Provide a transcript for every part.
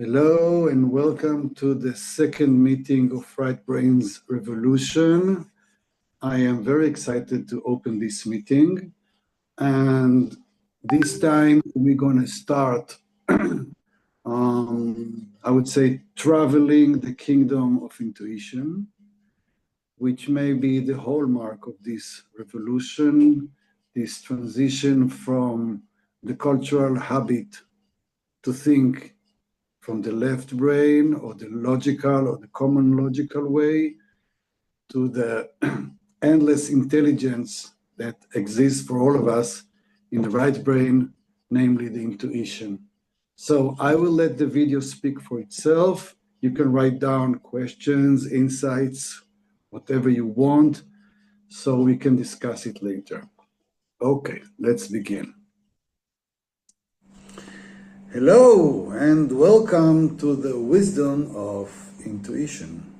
Hello and welcome to the second meeting of Right Brains Revolution. I am very excited to open this meeting, and this time we're going to start, I would say, traveling the kingdom of intuition, which may be the hallmark of this revolution, this transition from the cultural habit to think from the left brain or the logical or the common logical way to the endless intelligence that exists for all of us in the right brain, namely the intuition. So I will let the video speak for itself. You can write down questions, insights, whatever you want, so we can discuss it later. Okay, let's begin. Hello and welcome to the wisdom of intuition.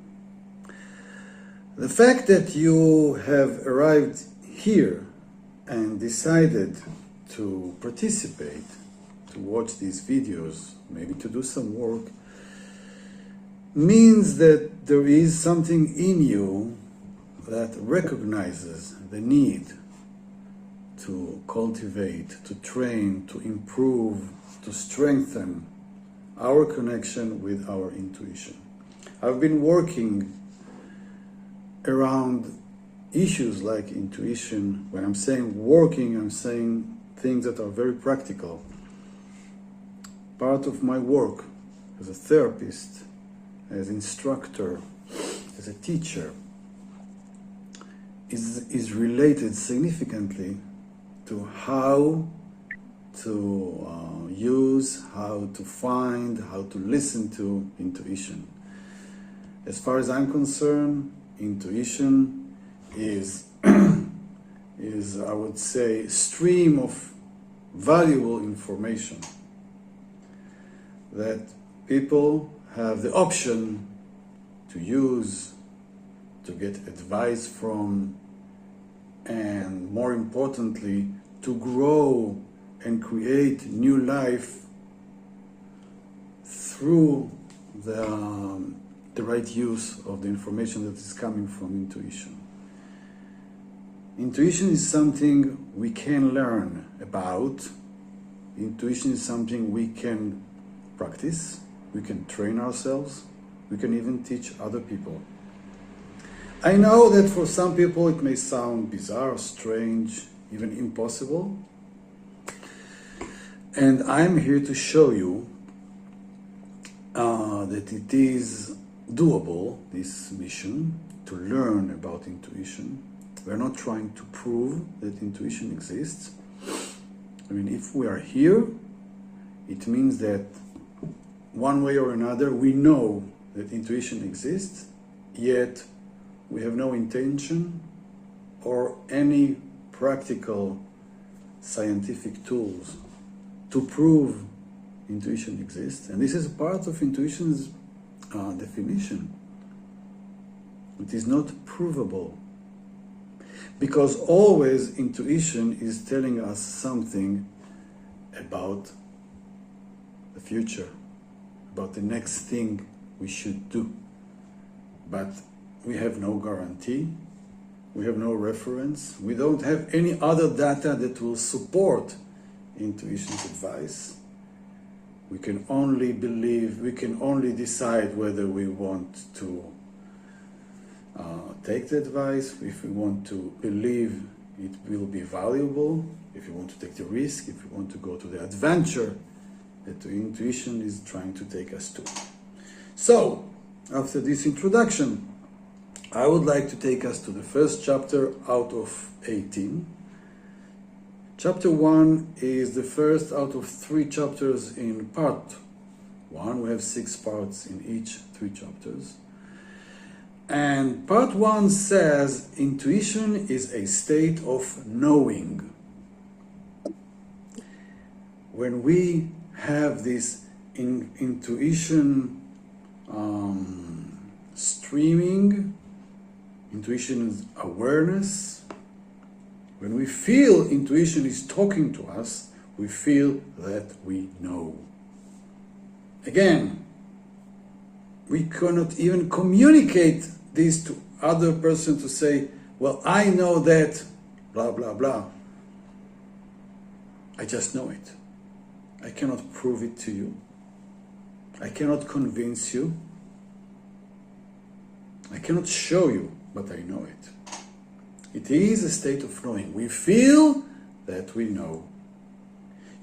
The fact that you have arrived here and decided to participate, to watch these videos, maybe to do some work, means that there is something in you that recognizes the need to cultivate, to train, to improve, to strengthen our connection with our intuition. I've been working around issues like intuition. When I'm saying working, I'm saying things that are very practical. Part of my work as a therapist, as instructor, as a teacher, is related significantly to how to use, how to find, how to listen to intuition. As far as I'm concerned, intuition is, I would say, a stream of valuable information that people have the option to use, to get advice from, and more importantly, to grow and create new life through the right use of the information that is coming from intuition. Intuition is something we can learn about. Intuition is something we can practice, we can train ourselves, we can even teach other people. I know that for some people it may sound bizarre, strange, even impossible. And I'm here to show you that it is doable, this mission, to learn about intuition. We're not trying to prove that intuition exists. I mean, if we are here, it means that one way or another we know that intuition exists, yet we have no intention or any practical scientific tools to prove intuition exists. And this is part of intuition's definition. It is not provable, because always intuition is telling us something about the future, about the next thing we should do. But we have no guarantee, we have no reference, we don't have any other data that will support intuition's advice. We can only believe, we can only decide whether we want to take the advice, if we want to believe it will be valuable, if you want to take the risk, if you want to go to the adventure that the intuition is trying to take us to. So, after this introduction, I would like to take us to the first chapter out of 18. Chapter 1 is the first out of 3 chapters in part 1. We have 6 parts in each 3 chapters. And part 1 says intuition is a state of knowing. When we have this intuition streaming, intuition is awareness. When we feel intuition is talking to us, we feel that we know. Again, We cannot even communicate this to other person to say, well, I know that, blah, blah, blah. I just know it. I cannot prove it to you. I cannot convince you. I cannot show you, but I know it. It is a state of knowing. We feel that we know.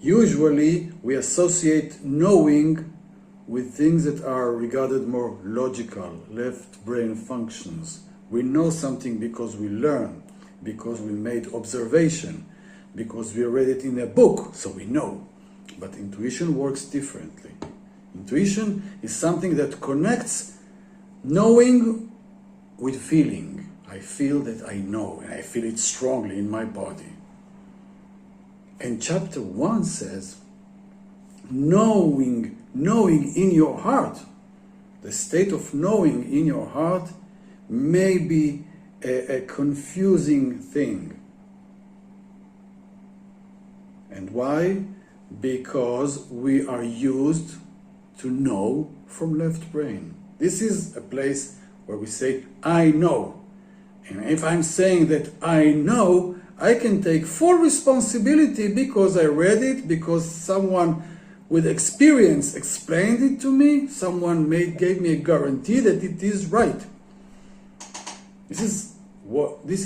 Usually, we associate knowing with things that are regarded more logical, left brain functions. We know something because we learn, because we made observation, because we read it in a book, so we know. But intuition works differently. Intuition is something that connects knowing with feeling. I feel that I know, and I feel it strongly in my body. And chapter 1 says, knowing in your heart, the state of knowing in your heart may be a confusing thing. And why? Because we are used to know from left brain. This is a place where we say, I know. And if I'm saying that I know, I can take full responsibility because I read it, because someone with experience explained it to me, someone gave me a guarantee that it is right. This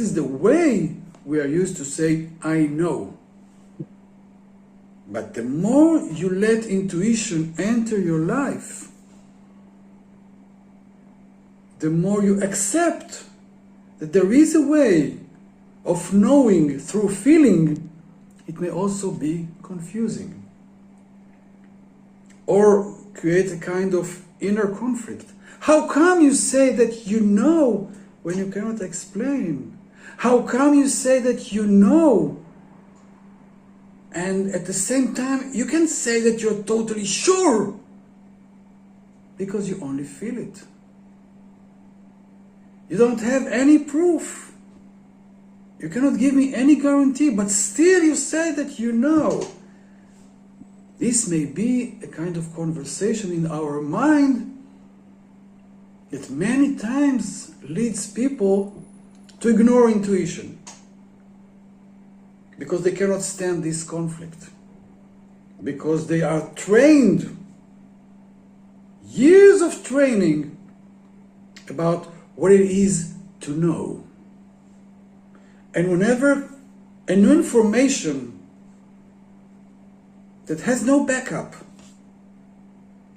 is the way we are used to say, I know. But the more you let intuition enter your life, the more you accept that there is a way of knowing through feeling. It may also be confusing or create a kind of inner conflict. How come you say that you know when you cannot explain? How come you say that you know and at the same time you can say that you're totally sure? Because you only feel it. You don't have any proof. You cannot give me any guarantee, but still you say that you know. This may be a kind of conversation in our mind that many times leads people to ignore intuition because they cannot stand this conflict, because they are trained, years of training about what it is to know. And whenever a new information that has no backup,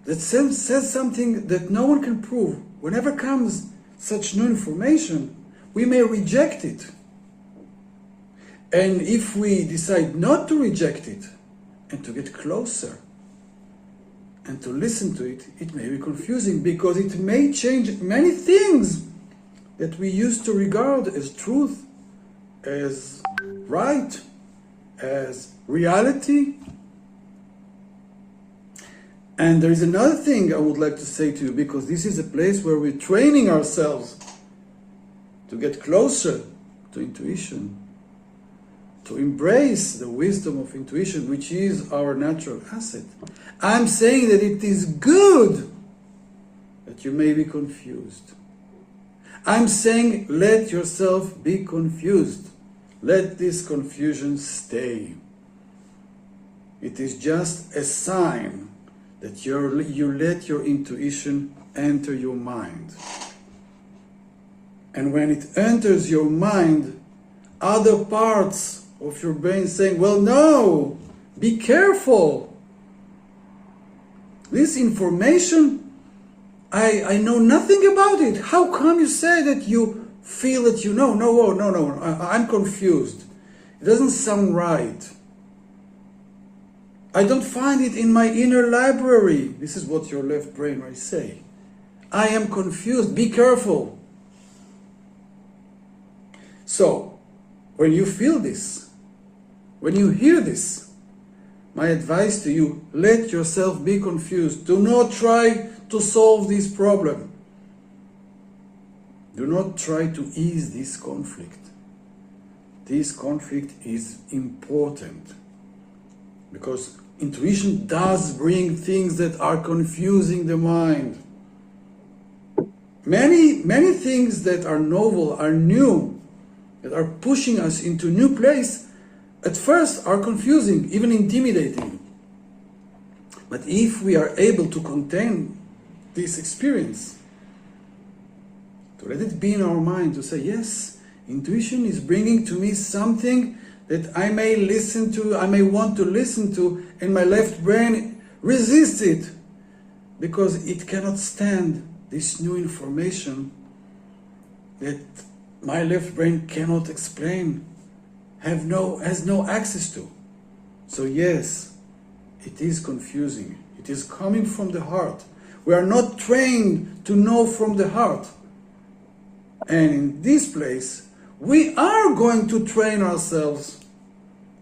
that says something that no one can prove, whenever comes such new information, we may reject it. And if we decide not to reject it and to get closer and to listen to it, it may be confusing because it may change many things that we used to regard as truth, as right, as reality. And there is another thing I would like to say to you, because this is a place where we're training ourselves to get closer to intuition, to embrace the wisdom of intuition, which is our natural asset. I'm saying that it is good that you may be confused. I'm saying let yourself be confused. Let this confusion stay. It is just a sign that you let your intuition enter your mind. And when it enters your mind, other parts of your brain saying, well, no, be careful. This information, I know nothing about it. How come you say that you feel that you know? No, I'm confused. It doesn't sound right. I don't find it in my inner library. This is what your left brain might say. I am confused. Be careful. So, when you feel this, when you hear this, my advice to you, let yourself be confused. Do not try to solve this problem. Do not try to ease this conflict. This conflict is important because intuition does bring things that are confusing the mind. many things that are novel, are new, that are pushing us into new place, at first are confusing, even intimidating. But if we are able to contain this experience, to let it be in our mind, to say, yes, intuition is bringing to me something that I may listen to, I may want to listen to, and my left brain resists it because it cannot stand this new information that my left brain cannot explain, has no access to. So yes, it is confusing. It is coming from the heart. We are not trained to know from the heart. And in this place, we are going to train ourselves.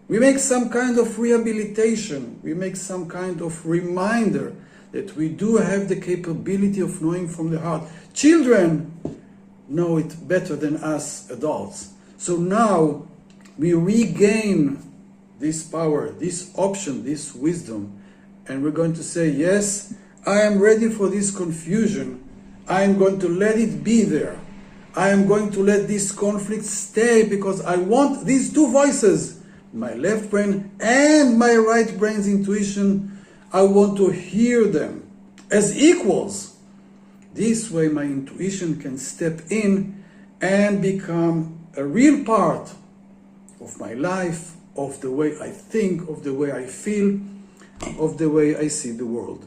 We make some kind of rehabilitation. We make some kind of reminder that we do have the capability of knowing from the heart. Children know it better than us adults. So now we regain this power, this option, this wisdom, and we're going to say, yes, I am ready for this confusion. I am going to let it be there. I am going to let this conflict stay because I want these two voices, my left brain and my right brain's intuition. I want to hear them as equals. This way my intuition can step in and become a real part of my life, of the way I think, of the way I feel, of the way I see the world.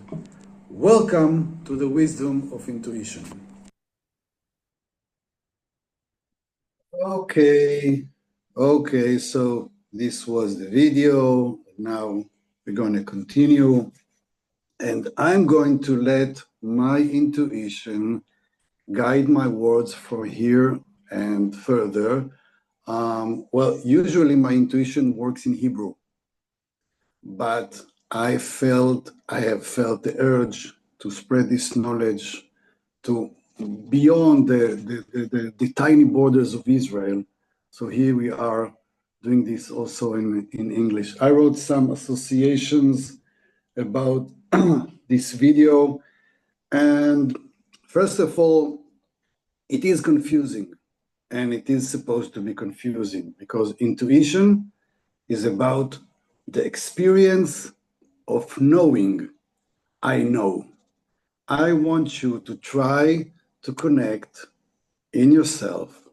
Welcome to the wisdom of intuition. Okay, so this was the video. Now we're going to continue, and I'm going to let my intuition guide my words from here and further. Well, usually my intuition works in Hebrew, but I have felt the urge to spread this knowledge to beyond the tiny borders of Israel. So here we are doing this also in English. I wrote some associations about this video. And first of all, it is confusing, and it is supposed to be confusing because intuition is about the experience of knowing. I know. I want you to try to connect in yourself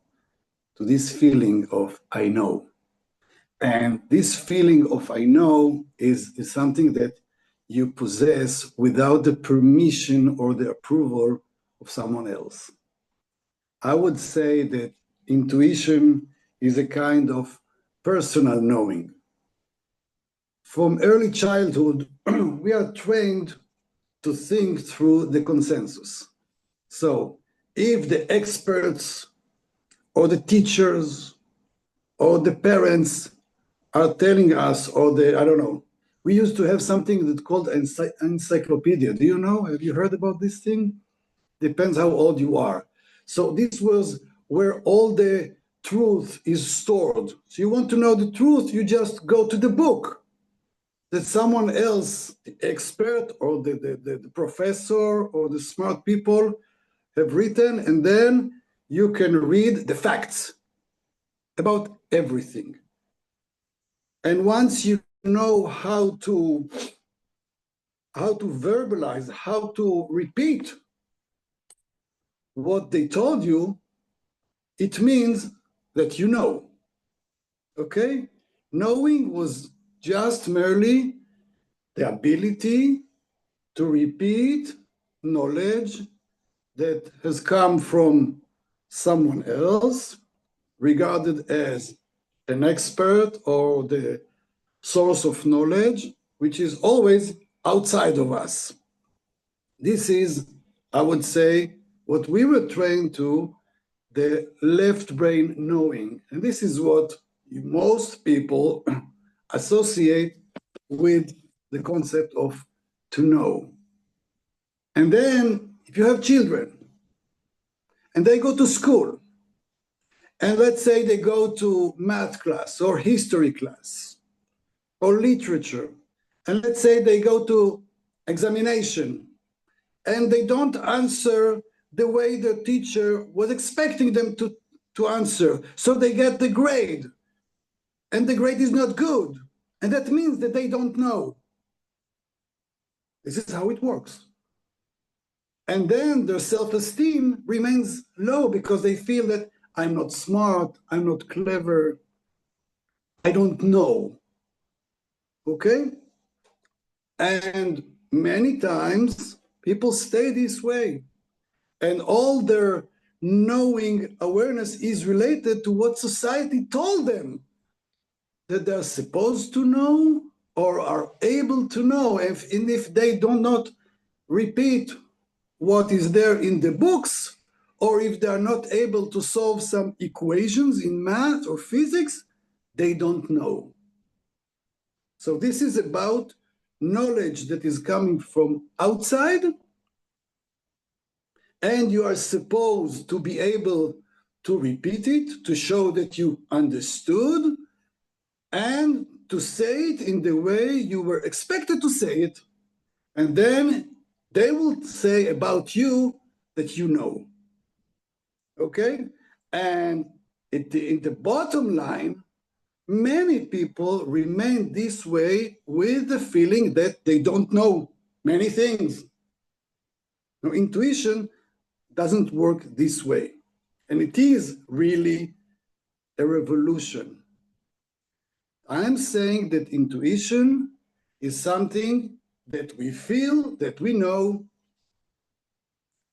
to this feeling of I know. And this feeling of I know is something that you possess without the permission or the approval of someone else. I would say that intuition is a kind of personal knowing. From early childhood, we are trained to think through the consensus. So if the experts or the teachers or the parents are telling us, or I don't know, we used to have something that's called encyclopedia. Do you know? Have you heard about this thing? Depends how old you are. So this was where all the truth is stored. So you want to know the truth, you just go to the book that someone else, the expert or the professor or the smart people have written, and then you can read the facts about everything. And once you know how to verbalize, how to repeat what they told you, it means that you know. Okay? Knowing was just merely the ability to repeat knowledge that has come from someone else, regarded as an expert or the source of knowledge, which is always outside of us. This is, I would say, what we were trained to, the left brain knowing. And this is what most people associate with the concept of to know. And then if you have children and they go to school, and let's say they go to math class or history class or literature, and let's say they go to examination and they don't answer the way the teacher was expecting them to answer. So they get the grade, and the grade is not good. And that means that they don't know. This is how it works. And then their self-esteem remains low because they feel that I'm not smart, I'm not clever, I don't know. Okay? And many times people stay this way. And all their knowing awareness is related to what society told them that they're supposed to know or are able to know. And if they do not repeat what is there in the books, or if they are not able to solve some equations in math or physics, they don't know. So this is about knowledge that is coming from outside, and you are supposed to be able to repeat it, to show that you understood, and to say it in the way you were expected to say it. And then they will say about you that you know. Okay? And in the bottom line, many people remain this way with the feeling that they don't know many things. Now, intuition doesn't work this way. And it is really a revolution. I'm saying that intuition is something that we feel, that we know,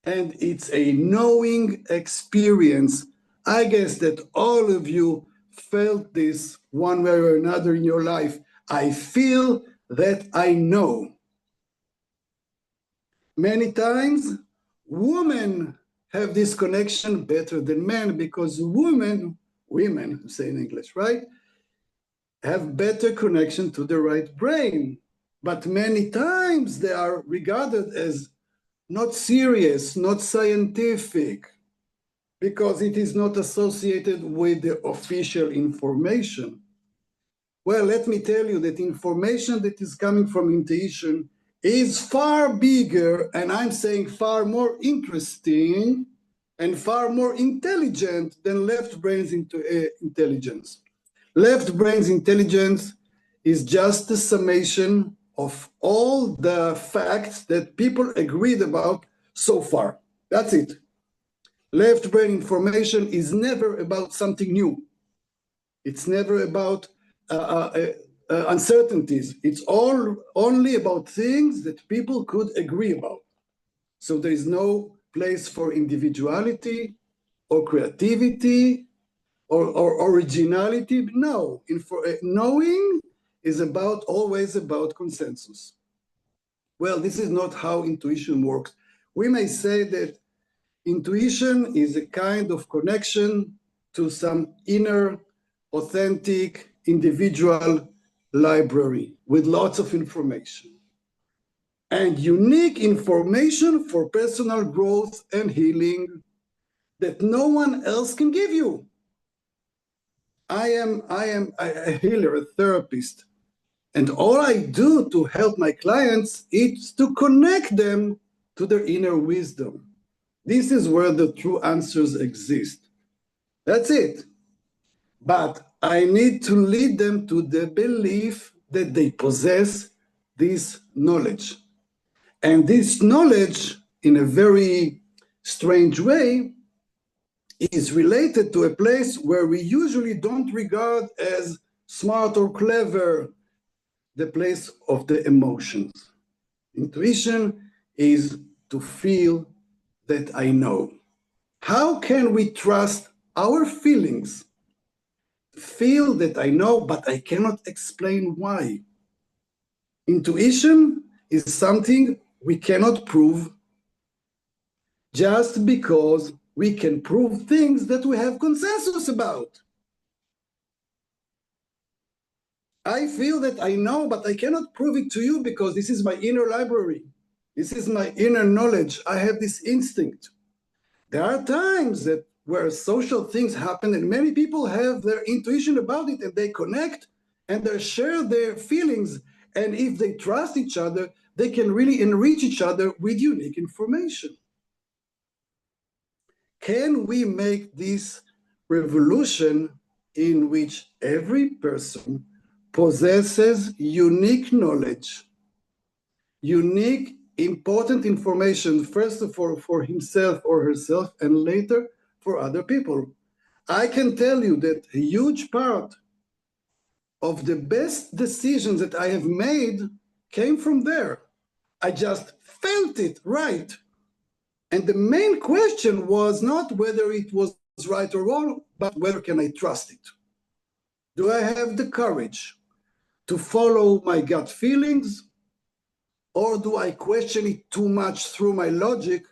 and it's a knowing experience. I guess that all of you felt this one way or another in your life. I feel that I know. Many times, women have this connection better than men because women, I'm saying in English, right, have better connection to the right brain. But many times they are regarded as not serious, not scientific, because it is not associated with the official information. Well, let me tell you that information that is coming from intuition is far bigger, and I'm saying far more interesting and far more intelligent than left brain's intelligence. Left brain's intelligence is just the summation of all the facts that people agreed about so far. That's it. Left brain information is never about something new. It's never about uncertainties. It's only about things that people could agree about. So there is no place for individuality or creativity or originality. No, knowing is always about consensus. Well, this is not how intuition works. We may say that intuition is a kind of connection to some inner, authentic, individual library with lots of information and unique information for personal growth and healing that no one else can give you. I am a healer, a therapist, and all I do to help my clients is to connect them to their inner wisdom. This is where the true answers exist. That's it. But I need to lead them to the belief that they possess this knowledge. And this knowledge, in a very strange way, is related to a place where we usually don't regard as smart or clever, the place of the emotions. Intuition is to feel that I know. How can we trust our feelings? Feel that I know, but I cannot explain why. Intuition is something we cannot prove just because we can prove things that we have consensus about. I feel that I know, but I cannot prove it to you because this is my inner library. This is my inner knowledge. I have this instinct. There are times where social things happen and many people have their intuition about it and they connect and they share their feelings. And if they trust each other, they can really enrich each other with unique information. can we make this revolution in which every person possesses unique knowledge, unique important information, first of all for himself or herself, and later for other people? I can tell you that a huge part of the best decisions that I have made came from there. I just felt it right. And the main question was not whether it was right or wrong, but whether can I trust it? Do I have the courage to follow my gut feelings, or do I question it too much through my logic?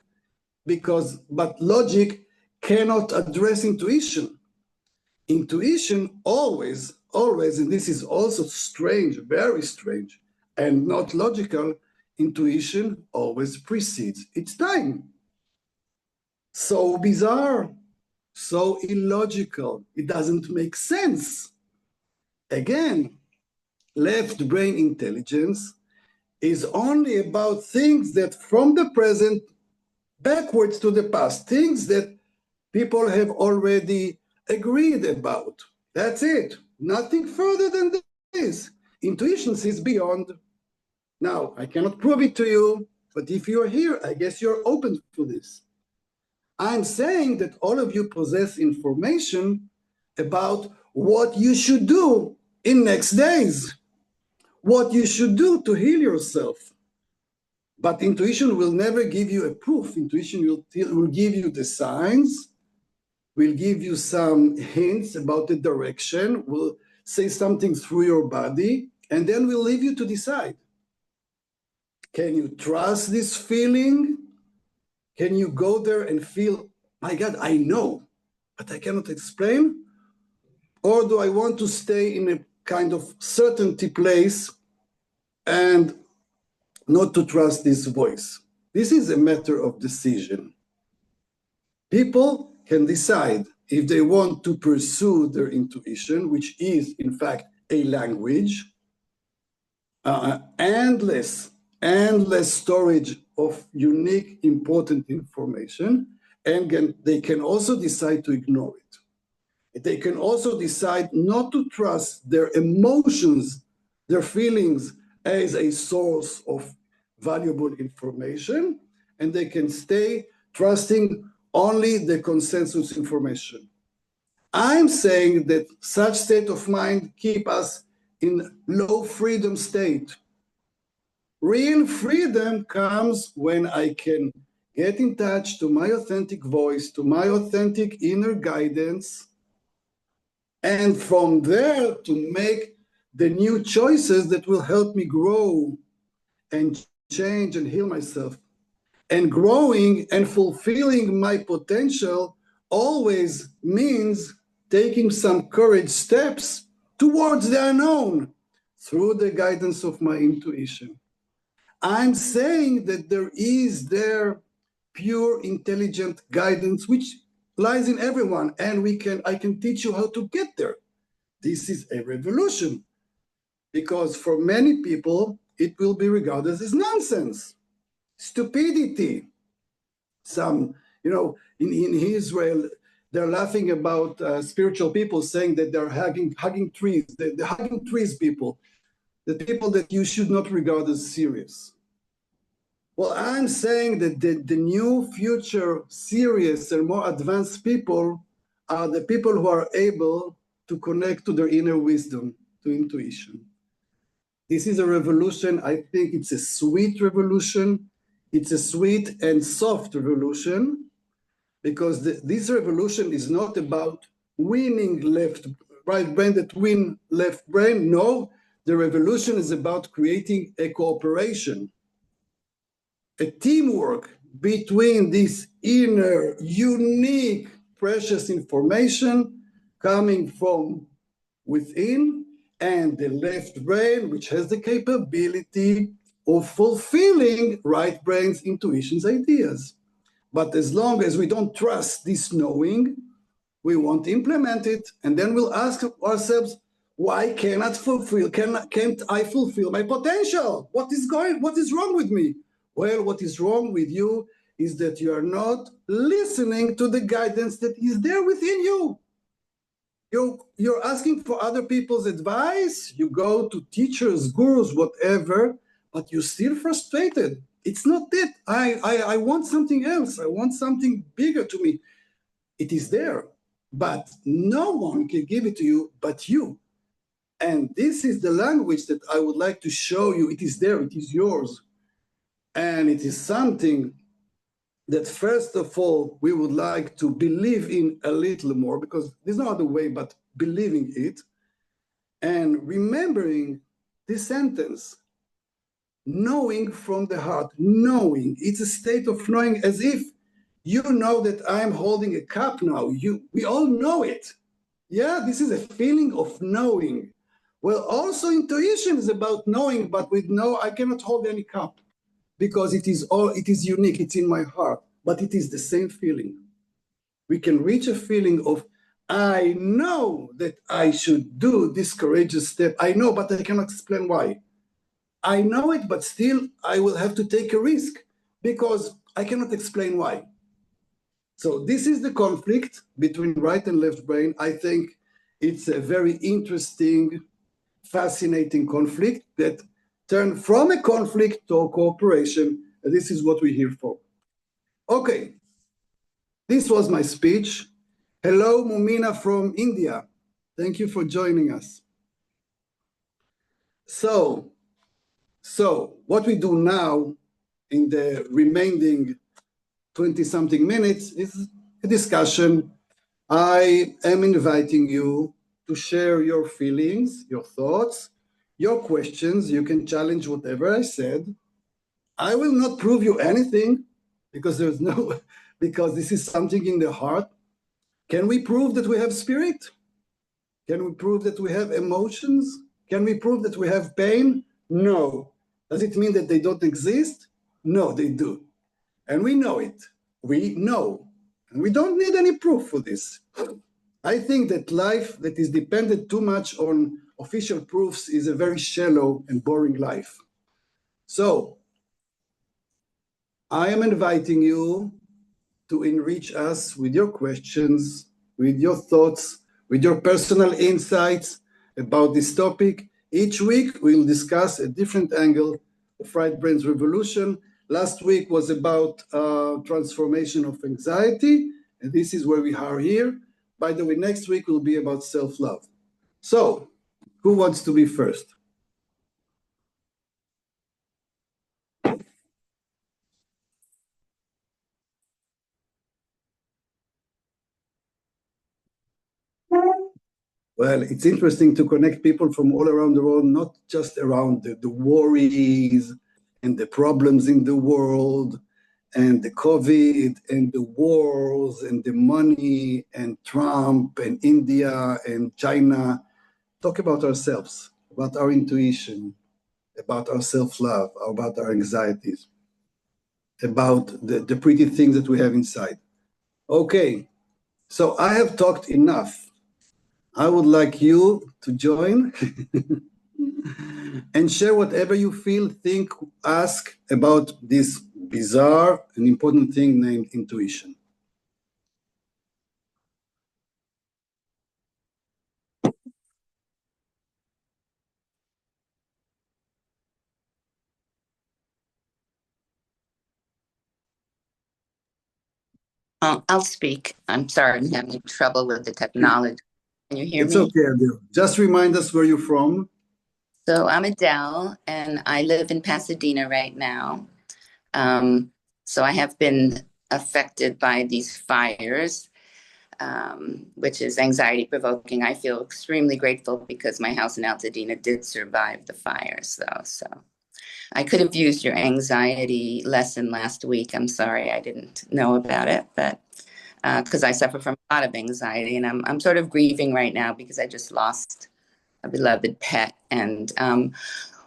But logic cannot address intuition. Intuition always, and this is also strange, very strange, and not logical, intuition always precedes its time. So bizarre, so illogical, it doesn't make sense. Again, left brain intelligence is only about things that from the present backwards to the past, things that people have already agreed about. That's it. Nothing further than this. Intuition sees beyond. Now, I cannot prove it to you, but if you're here, I guess you're open to this. I'm saying that all of you possess information about what you should do in next days, what you should do to heal yourself. But intuition will never give you a proof. Intuition will give you the signs, will give you some hints about the direction, will say something through your body, and then will leave you to decide. Can you trust this feeling? Can you go there and feel, my God, I know, but I cannot explain? Or do I want to stay in a kind of certainty place and not to trust this voice? This is a matter of decision. People can decide if they want to pursue their intuition, which is, in fact, a language, endless storage of unique, important information, and they can also decide to ignore it. They can also decide not to trust their emotions, their feelings as a source of valuable information, and they can stay trusting only the consensus information. I'm saying that such state of mind keep us in low freedom state. Real freedom comes when I can get in touch to my authentic voice, to my authentic inner guidance, and from there to make the new choices that will help me grow and change and heal myself. And growing and fulfilling my potential always means taking some courage steps towards the unknown through the guidance of my intuition. I'm saying that there is their pure intelligent guidance which lies in everyone, and I can teach you how to get there. This is a revolution, because for many people it will be regarded as nonsense, stupidity. Some, in Israel, they're laughing about spiritual people, saying that they're hugging trees, the hugging trees people, the people that you should not regard as serious. Well, I'm saying that the new future serious and more advanced people are the people who are able to connect to their inner wisdom, to intuition. This is a revolution. I think it's a sweet revolution. It's a sweet and soft revolution, because this revolution is not about winning right brain that win left brain. No, the revolution is about creating a cooperation, a teamwork between this inner, unique, precious information coming from within and the left brain, which has the capability of fulfilling right brain's intuition's ideas. But as long as we don't trust this knowing, we won't implement it, and then we'll ask ourselves, why can't I fulfill my potential? What is wrong with me? Well, what is wrong with you is that you are not listening to the guidance that is there within you. You're asking for other people's advice, you go to teachers, gurus, whatever, but you're still frustrated. It's not that. I want something else. I want something bigger to me. It is there, but no one can give it to you but you. And this is the language that I would like to show you. It is there, it is yours. And it is something that, first of all, we would like to believe in a little more, because there's no other way but believing it and remembering this sentence, knowing from the heart. Knowing, it's a state of knowing, as if you know that I'm holding a cup now. We all know it. Yeah, this is a feeling of knowing. Well, also intuition is about knowing, but with no, I cannot hold any cup, because it is unique, it's in my heart, but it is the same feeling. We can reach a feeling of, I know that I should do this courageous step. I know, but I cannot explain why. I know it, but still I will have to take a risk because I cannot explain why. So this is the conflict between right and left brain. I think it's a very interesting, fascinating conflict that turned from a conflict to a cooperation. And this is what we're here for. Okay, this was my speech. Hello, Mumina from India. Thank you for joining us. So what we do now in the remaining 20-something minutes is a discussion. I am inviting you to share your feelings, your thoughts, your questions. You can challenge whatever I said. I will not prove you anything because because this is something in the heart. Can we prove that we have spirit? Can we prove that we have emotions? Can we prove that we have pain? No. Does it mean that they don't exist? No, they do. And we know it. We know. And we don't need any proof for this. I think that life that is dependent too much on official proofs is a very shallow and boring life. So I am inviting you to enrich us with your questions, with your thoughts, with your personal insights about this topic. Each week, we'll discuss a different angle of Right Brain's revolution. Last week was about transformation of anxiety, and this is where we are here. By the way, next week will be about self-love. So, who wants to be first? Well, it's interesting to connect people from all around the world, not just around the worries and the problems in the world and the COVID and the wars and the money and Trump and India and China. Talk about ourselves, about our intuition, about our self-love, about our anxieties, about the pretty things that we have inside. Okay, so I have talked enough. I would like you to join and share whatever you feel, think, ask about this bizarre and important thing named intuition. I'll speak. I'm sorry, I'm having trouble with the technology. Can you hear It's me? okay, Adele. Just remind us where you're from. So I'm Adele, and I live in Pasadena right now. So I have been affected by these fires, which is anxiety provoking. I feel extremely grateful because my house in Altadena did survive the fires, though. So I could have used your anxiety lesson last week. I'm sorry I didn't know about it, but because I suffer from a lot of anxiety, and I'm sort of grieving right now because I just lost a beloved pet. And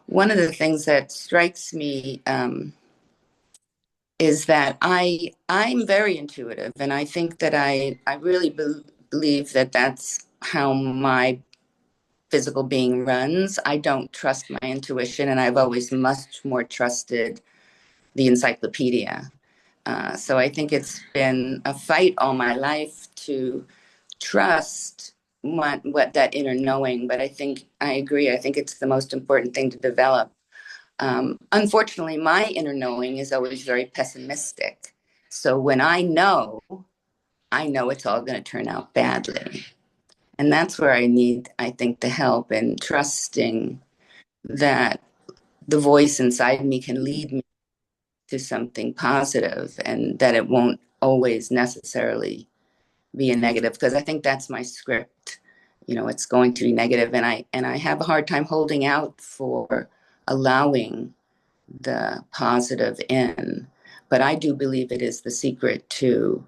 one of the things that strikes me is that I'm very intuitive, and I think that I really believe that that's how my physical being runs. I don't trust my intuition, and I've always much more trusted the encyclopedia. So I think it's been a fight all my life to trust what that inner knowing. But I think I agree. I think it's the most important thing to develop. Unfortunately, my inner knowing is always very pessimistic. So when I know it's all going to turn out badly. And that's where I need, I think, the help and trusting that the voice inside me can lead me to something positive and that it won't always necessarily be a negative, because I think that's my script. It's going to be negative, and I have a hard time holding out for allowing the positive in. But I do believe it is the secret to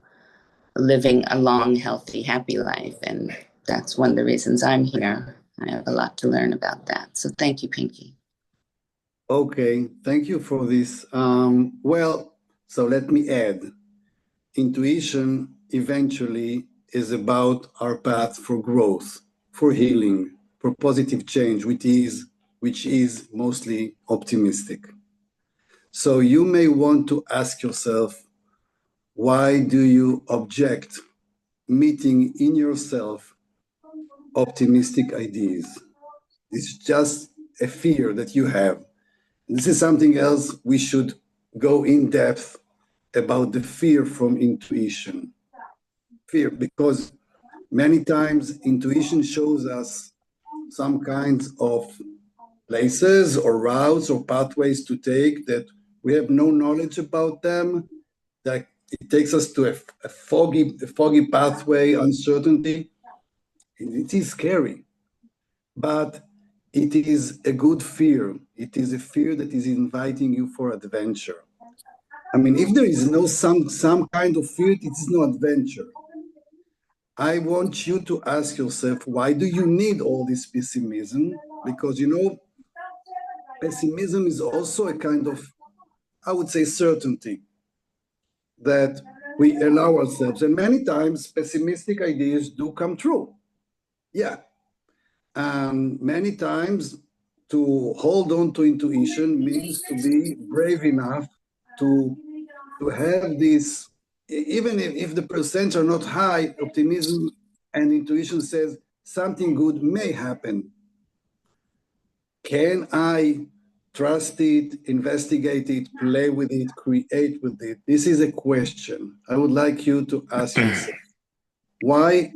living a long, healthy, happy life. And that's one of the reasons I'm here. I have a lot to learn about that. So thank you, Pinky. Okay, thank you for this. Well, so let me add. Intuition eventually is about our path for growth, for healing, for positive change, which is mostly optimistic. So you may want to ask yourself, why do you object meeting in yourself optimistic ideas? It's just a fear that you have. This is something else we should go in depth about, the fear from intuition. Fear, because many times intuition shows us some kinds of places or routes or pathways to take that we have no knowledge about them, that it takes us to a foggy pathway, uncertainty. It is scary, but it is a good fear. It is a fear that is inviting you for adventure. I mean, if there is no some kind of fear, it is no adventure. I want you to ask yourself, why do you need all this pessimism? Because, pessimism is also a kind of, I would say, certainty that we allow ourselves. And many times, pessimistic ideas do come true. Yeah. Many times, to hold on to intuition means to be brave enough to have this, even if the percents are not high, optimism and intuition says something good may happen. Can I trust it, investigate it, play with it, create with it? This is a question I would like you to ask yourself. Why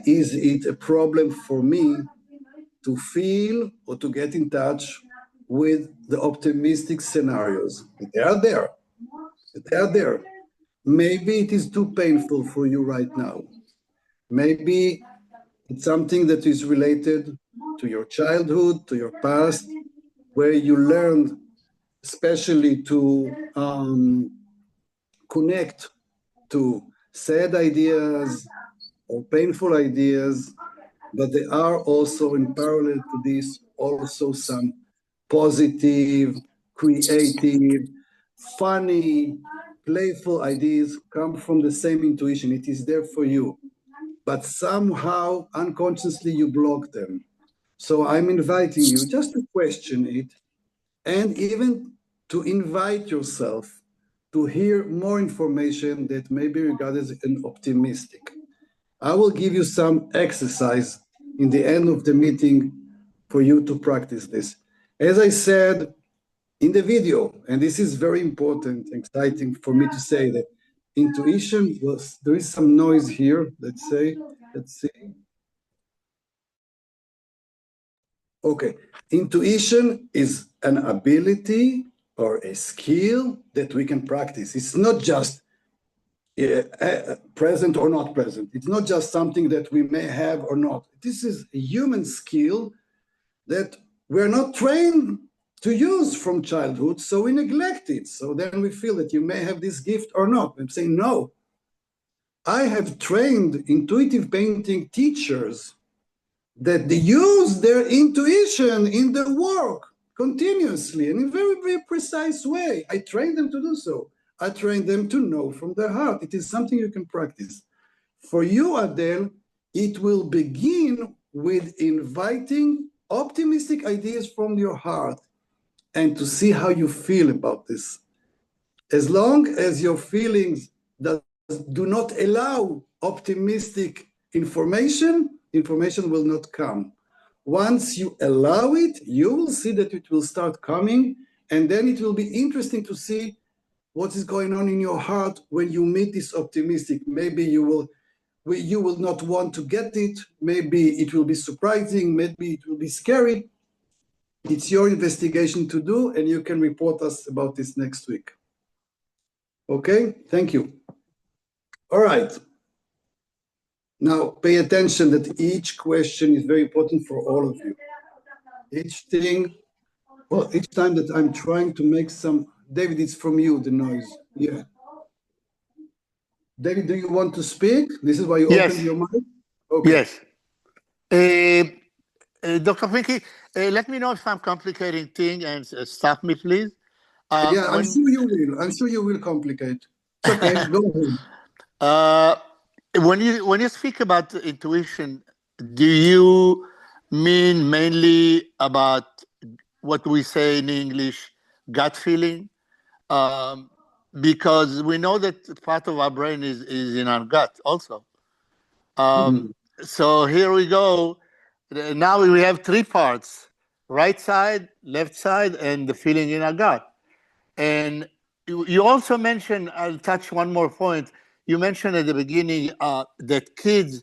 is it a problem for me to feel or to get in touch with the optimistic scenarios? They are there. They are there. Maybe it is too painful for you right now. Maybe it's something that is related to your childhood, to your past, where you learned especially to connect to sad ideas or painful ideas, but there are also, in parallel to this, also some positive, creative, funny, playful ideas come from the same intuition. It is there for you, but somehow unconsciously you block them. So I'm inviting you just to question it, and even to invite yourself to hear more information that may be regarded as an optimistic. I will give you some exercise in the end of the meeting for you to practice this. As I said in the video, and this is very important, exciting for me to say, that intuition was, there is some noise here, let's see. Okay, intuition is an ability or a skill that we can practice. It's not just present or not present. It's not just something that we may have or not. This is a human skill that we're not trained to use from childhood, so we neglect it. So then we feel that you may have this gift or not. I'm saying, no. I have trained intuitive painting teachers that they use their intuition in their work continuously and in a very, very precise way. I train them to do so. I train them to know from their heart. It is something you can practice. For you, Adele, it will begin with inviting optimistic ideas from your heart and to see how you feel about this. As long as your feelings do not allow optimistic information, information will not come. Once you allow it, you will see that it will start coming, and then it will be interesting to see what is going on in your heart when you meet this optimistic. Maybe you will not want to get it. Maybe it will be surprising. Maybe it will be scary. It's your investigation to do, and you can report us about this next week. Okay, thank you. All right. Now, pay attention that each question is very important for all of you. Each time that I'm trying to make some, David, it's from you, the noise. Yeah. David, do you want to speak? This is why you opened your mic? Okay. Yes. Dr. Finke, let me know if I'm complicating things and stop me, please. Yeah, I'm sure you will. I'm sure you will complicate. It's okay, go ahead. When you speak about intuition, do you mean mainly about what we say in English, gut feeling? Because we know that part of our brain is in our gut also. So here we go. Now we have three parts: right side, left side, and the feeling in our gut. And you also mentioned, I'll touch one more point. You mentioned at the beginning that kids'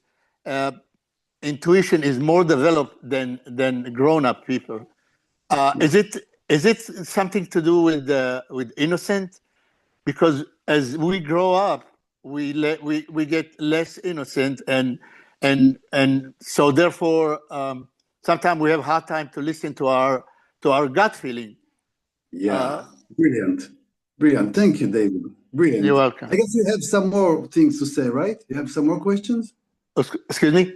intuition is more developed than grown-up people. Is it something to do with innocence? Because as we grow up, we get less innocent, and so therefore sometimes we have a hard time to listen to our gut feeling. Yeah, brilliant. Thank you, David. Brilliant. You're welcome. I guess you have some more things to say, right? You have some more questions? Excuse me?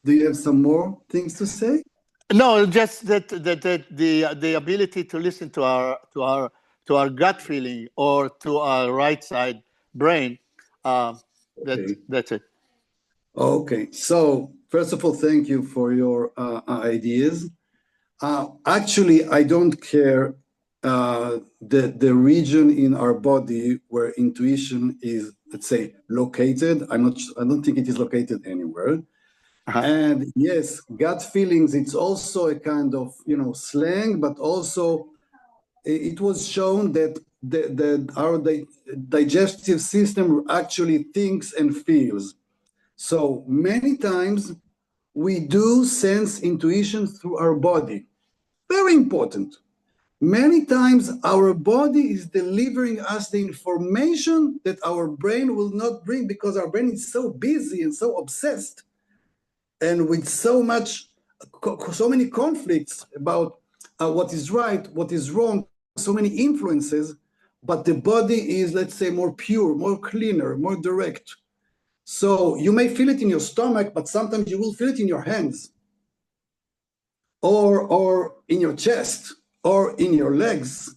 Do you have some more things to say? No, just that the ability to listen to our gut feeling or to our right side brain. That's it. Okay. So first of all, thank you for your ideas. Actually, I don't care the region in our body where intuition is, let's say, located. I don't think it is located anywhere. And yes, gut feelings, it's also a kind of, slang, but also it was shown that our digestive system actually thinks and feels. So many times we do sense intuition through our body. Very important. Many times our body is delivering us the information that our brain will not bring, because our brain is so busy and so obsessed and with so many conflicts about what is right, what is wrong, so many influences, but the body is, let's say, more pure, more cleaner, more direct. So you may feel it in your stomach, but sometimes you will feel it in your hands or in your chest or in your legs.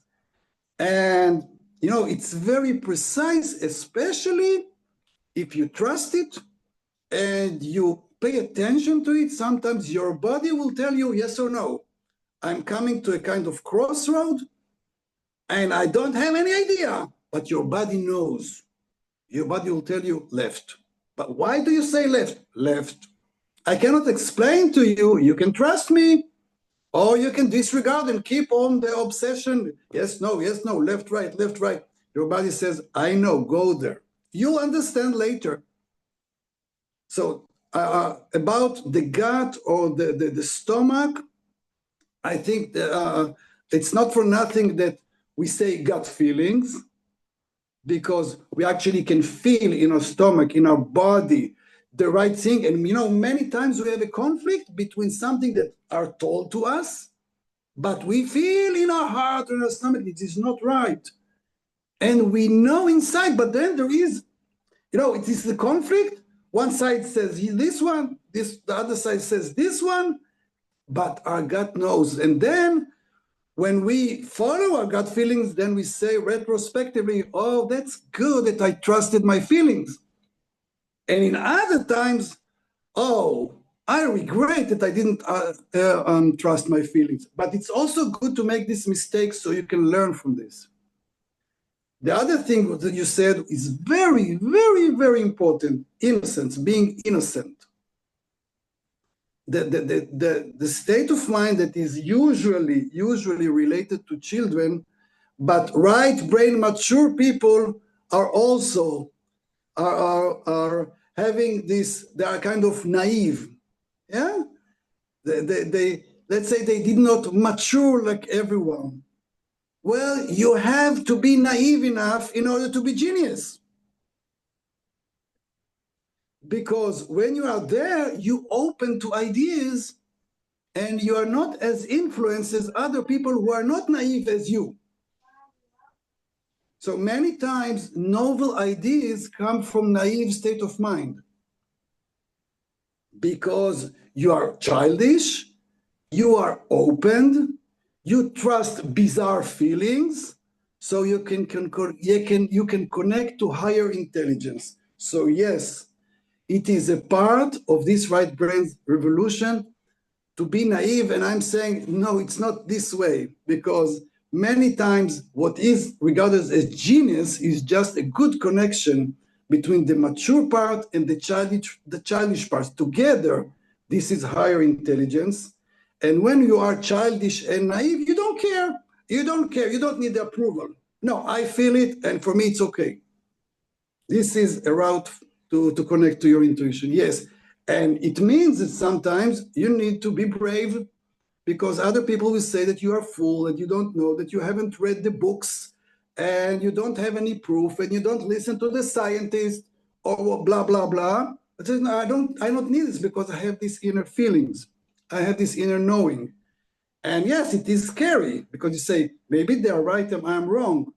And, it's very precise, especially if you trust it and you pay attention to it. Sometimes your body will tell you yes or no. I'm coming to a kind of crossroad and I don't have any idea, but your body knows. Your body will tell you left. But why do you say left? Left. I cannot explain to you. You can trust me, or you can disregard and keep on the obsession. Yes, no, left, right, left, right. Your body says, I know, go there. You'll understand later. So about the gut or the stomach, I think it's not for nothing that we say gut feelings, because we actually can feel in our stomach, in our body, the right thing. And many times we have a conflict between something that are told to us, but we feel in our heart and our stomach it is not right. And we know inside, but then there is, it is the conflict. One side says this one, the other side says this one, but our gut knows. And then when we follow our gut feelings, then we say retrospectively, oh, that's good that I trusted my feelings. And in other times, oh, I regret that I didn't trust my feelings. But it's also good to make these mistakes so you can learn from this. The other thing that you said is very, very, very important. Innocence, being innocent. The state of mind that is usually related to children, but right brain mature people are also are having this, they are kind of naive. Yeah? They let's say they did not mature like everyone. Well, you have to be naive enough in order to be genius. Because when you are there, you open to ideas and you are not as influenced as other people who are not naive as you. So many times, novel ideas come from naive state of mind. Because you are childish, you are open, you trust bizarre feelings, so you can connect to higher intelligence. So yes, it is a part of this right brain revolution to be naive, and I'm saying, no, it's not this way, because many times what is regarded as genius is just a good connection between the mature part and the childish part. Together, this is higher intelligence. And when you are childish and naive, you don't care. You don't care. You don't need the approval. No, I feel it, and for me, it's okay. This is a route to connect to your intuition. Yes. And it means that sometimes you need to be brave, because other people will say that you are a fool, that you don't know, that you haven't read the books, and you don't have any proof, and you don't listen to the scientists, or blah, blah, blah. But no, I don't need this, because I have these inner feelings. I have this inner knowing. And yes, it is scary, because you say, maybe they are right and I'm wrong.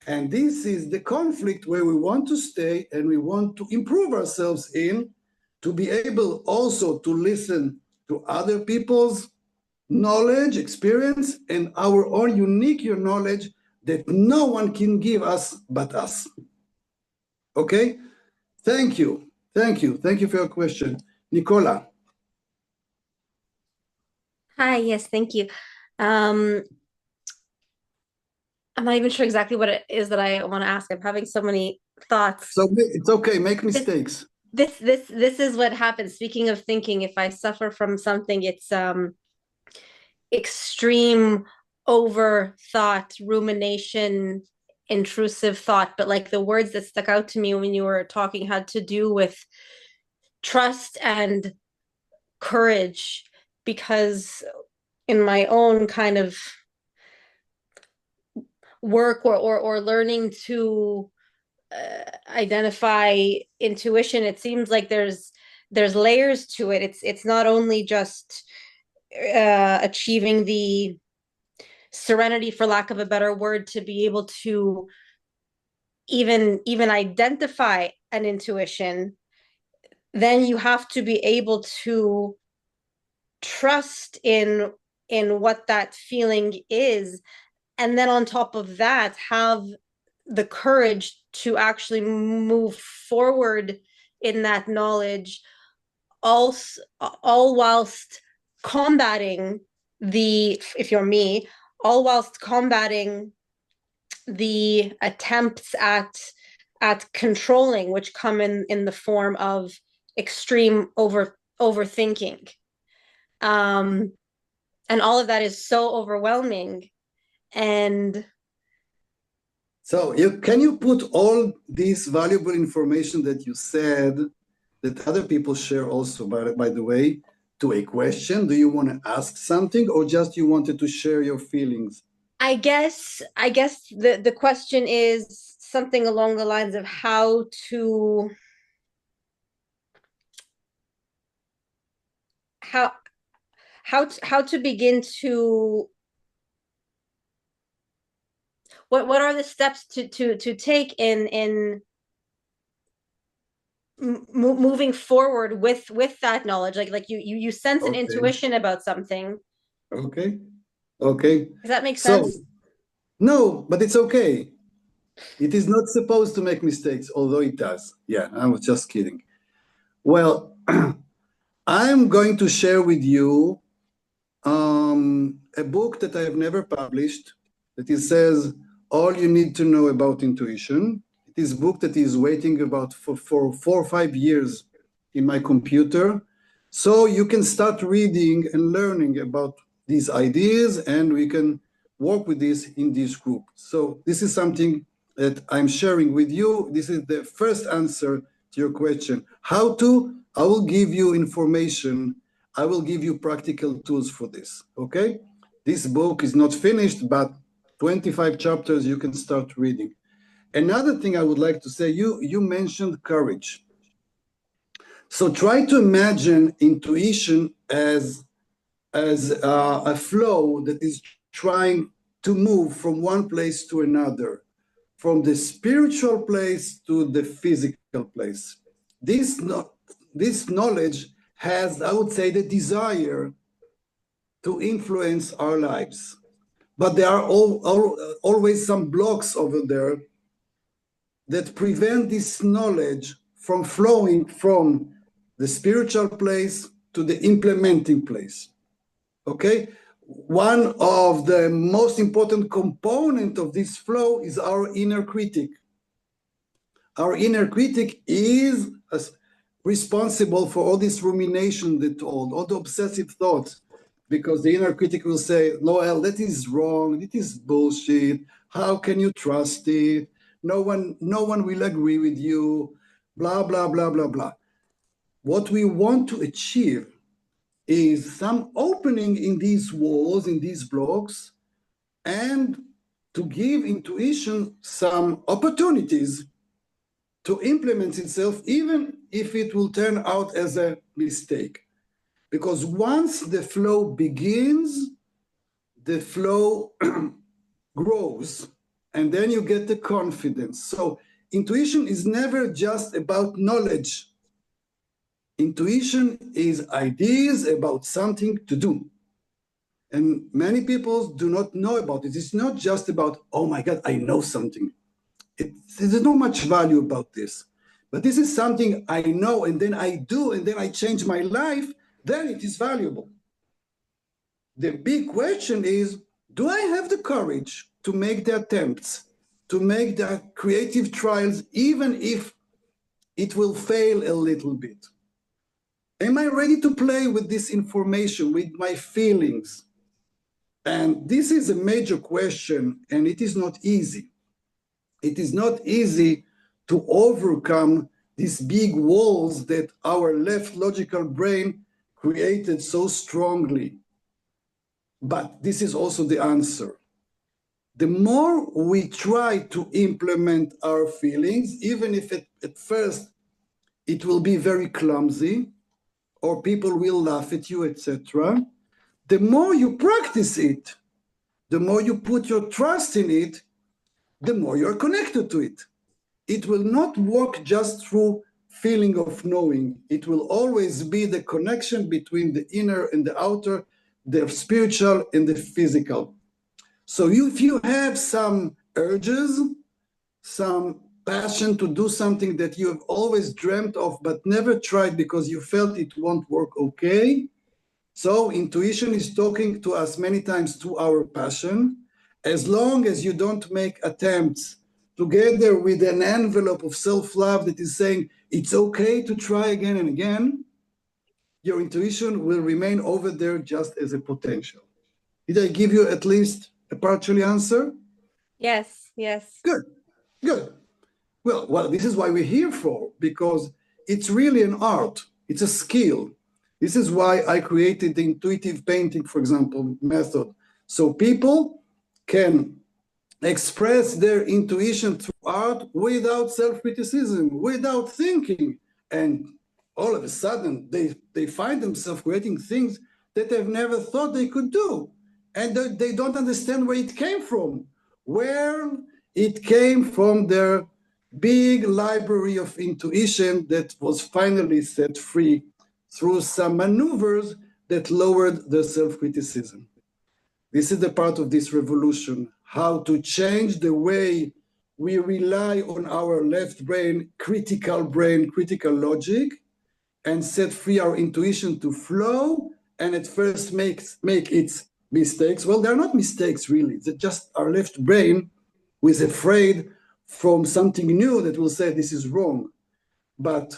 And this is the conflict where we want to stay and we want to improve ourselves in, to be able also to listen to other people's knowledge, experience, and our own unique knowledge that no one can give us but us. Okay? Thank you. Thank you. Thank you for your question. Nicola. Hi, yes, thank you. I'm not even sure exactly what it is that I want to ask. I'm having so many thoughts. So it's okay, make mistakes. This is what happens. Speaking of thinking, if I suffer from something, it's extreme overthought, rumination, intrusive thought. But like the words that stuck out to me when you were talking had to do with trust and courage, because in my own kind of work or learning to identify intuition, it seems like there's layers to it. It's not only just achieving the serenity, for lack of a better word, to be able to even identify an intuition. Then you have to be able to trust in what that feeling is, and then on top of that have the courage to actually move forward in that knowledge, all whilst combating if you're me, all whilst combating the attempts at controlling, which come in the form of extreme overthinking. And all of that is so overwhelming. And so can you put all this valuable information that you said, that other people share also, by the way, to a question? Do you want to ask something, or just you wanted to share your feelings? I guess the question is something along the lines of how to begin to, what are the steps to take in moving forward with that knowledge, like you sense an intuition about something. Okay. Does that make sense? No, but it's okay. It is not supposed to make mistakes, although it does. Yeah, I was just kidding. Well, I'm going to share with you a book that I have never published, that it says All You Need to Know About Intuition. It is a book that is waiting about for 4 or 5 years in my computer. So you can start reading and learning about these ideas, and we can work with this in this group. So this is something that I'm sharing with you. This is the first answer to your question. How to? I will give you information. I will give you practical tools for this, okay? This book is not finished, but 25 chapters you can start reading. Another thing I would like to say, you mentioned courage. So try to imagine intuition as a flow that is trying to move from one place to another, from the spiritual place to the physical place. This knowledge has, I would say, the desire to influence our lives. But there are always some blocks over there that prevent this knowledge from flowing from the spiritual place to the implementing place. Okay? One of the most important component of this flow is our inner critic. Our inner critic is responsible for all this rumination, all the obsessive thoughts, because the inner critic will say, Noel, that is wrong, it is bullshit, how can you trust it? No one will agree with you, blah, blah, blah, blah, blah. What we want to achieve is some opening in these walls, in these blocks, and to give intuition some opportunities to implement itself, even if it will turn out as a mistake. Because once the flow begins, the flow grows, and then you get the confidence. So intuition is never just about knowledge. Intuition is ideas about something to do. And many people do not know about it. It's not just about, oh my God, I know something. There's not much value about this. But this is something I know, and then I do, and then I change my life, then it is valuable. The big question is, do I have the courage to make the attempts, to make the creative trials, even if it will fail a little bit? Am I ready to play with this information, with my feelings? And this is a major question, and it is not easy. It is not easy to overcome these big walls that our left logical brain created so strongly. But this is also the answer. The more we try to implement our feelings, even if at first it will be very clumsy, or people will laugh at you, etc., the more you practice it, the more you put your trust in it, the more you're connected to it. It will not work just through feeling of knowing. It will always be the connection between the inner and the outer, the spiritual and the physical. So if you have some urges, some passion to do something that you have always dreamt of but never tried because you felt it won't work okay, so intuition is talking to us many times to our passion. As long as you don't make attempts together with an envelope of self-love that is saying it's okay to try again and again, your intuition will remain over there just as a potential. Did I give you at least a partial answer? Yes, yes. Good, good. Well, this is why we're here for, because it's really an art. It's a skill. This is why I created the intuitive painting, for example, method. So people can express their intuition through art without self-criticism, without thinking. And all of a sudden, they find themselves creating things that they've never thought they could do. And they don't understand where it came from. Where it came from their big library of intuition that was finally set free through some maneuvers that lowered the self-criticism. This is the part of this revolution, how to change the way we rely on our left brain, critical logic, and set free our intuition to flow, and at first make its mistakes. Well, they're not mistakes really, they're just our left brain who is afraid from something new that will say this is wrong. But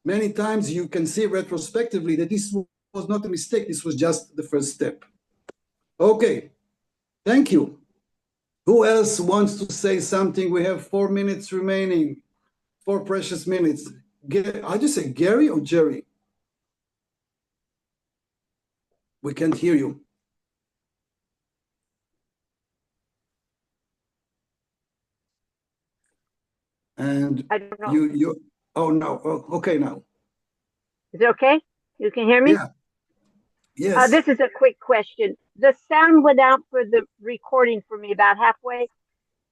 many times you can see retrospectively that this was not a mistake, this was just the first step. Okay, thank you. Who else wants to say something? We have 4 minutes remaining, 4 precious minutes. How do you say, Gary or Jerry? We can't hear you. And I don't know. you, oh no, oh, okay now. Is it okay? You can hear me? Yeah. Yes. This is a quick question. The sound went out for the recording for me about halfway.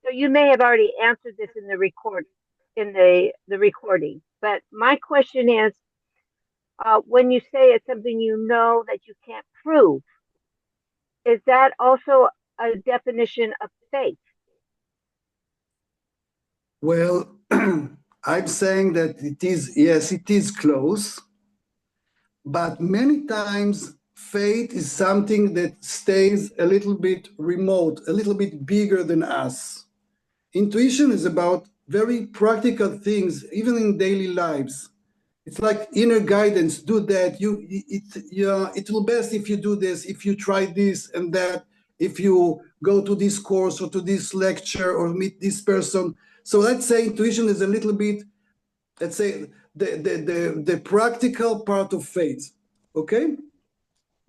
So you may have already answered this in the recording. But my question is, when you say it's something you know that you can't prove, is that also a definition of faith? Well, I'm saying that it is, yes, it is close, but many times faith is something that stays a little bit remote, a little bit bigger than us. Intuition is about very practical things, even in daily lives. It's like inner guidance, do that. It will best if you do this, if you try this and that, if you go to this course or to this lecture or meet this person. So let's say intuition is a little bit, let's say, the practical part of faith, okay?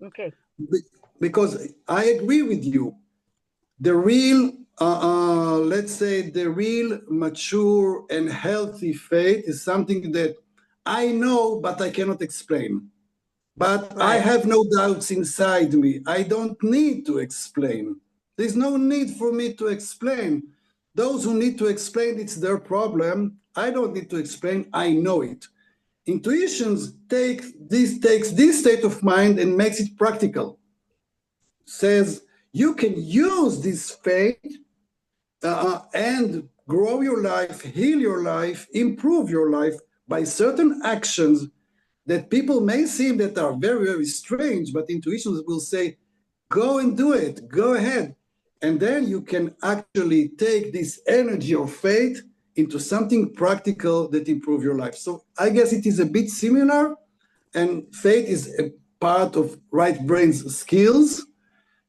Okay. Because I agree with you. The real, let's say, the real mature and healthy faith is something that I know, but I cannot explain. But I have no doubts inside me. I don't need to explain. There's no need for me to explain. Those who need to explain, it's their problem. I don't need to explain. I know it. Intuitions takes this state of mind and makes it practical. Says you can use this faith and grow your life, heal your life, improve your life by certain actions that people may seem that are very, very strange, but intuitions will say, go and do it, go ahead. And then you can actually take this energy of faith into something practical that improve your life. So I guess it is a bit similar, and faith is a part of right brain's skills.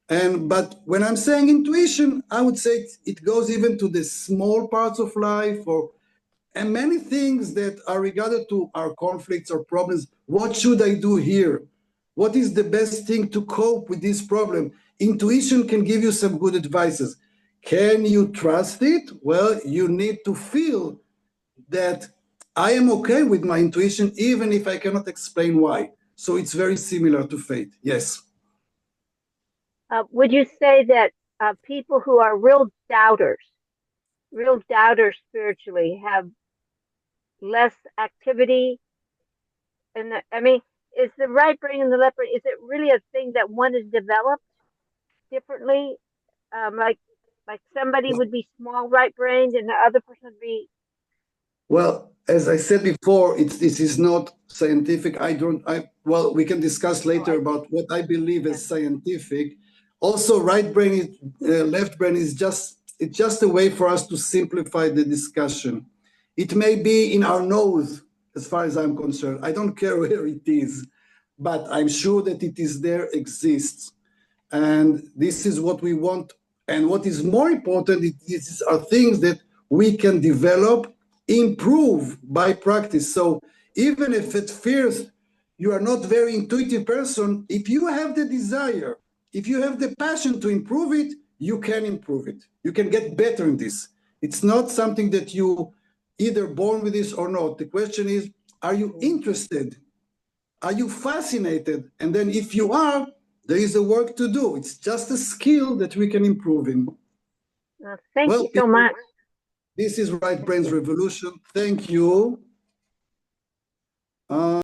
But when I'm saying intuition, I would say it goes even to the small parts of life and many things that are regarded to our conflicts or problems. What should I do here? What is the best thing to cope with this problem? Intuition can give you some good advices. Can you trust it? Well, you need to feel that I am okay with my intuition, even if I cannot explain why. So it's very similar to faith. Yes. Would you say that people who are real doubters spiritually, have less activity? And I mean, is the right brain and the left brain, is it really a thing that one is developed differently? Like somebody would be small right brained and the other person would be. Well, as I said before, this is not scientific. Well, we can discuss later about what I believe is scientific. Also, right brain, left brain it's just a way for us to simplify the discussion. It may be in our nose, as far as I'm concerned. I don't care where it is, but I'm sure that it is there, exists. And this is what we want. And what is more important, these are things that we can develop, improve by practice. So even if at first you are not very intuitive person, if you have the desire, if you have the passion to improve it, you can improve it. You can get better in this. It's not something that you either born with this or not. The question is, are you interested? Are you fascinated? And then if you are, there is a work to do. It's just a skill that we can improve in. Thank you so much. This is Right Brains Revolution. Thank you.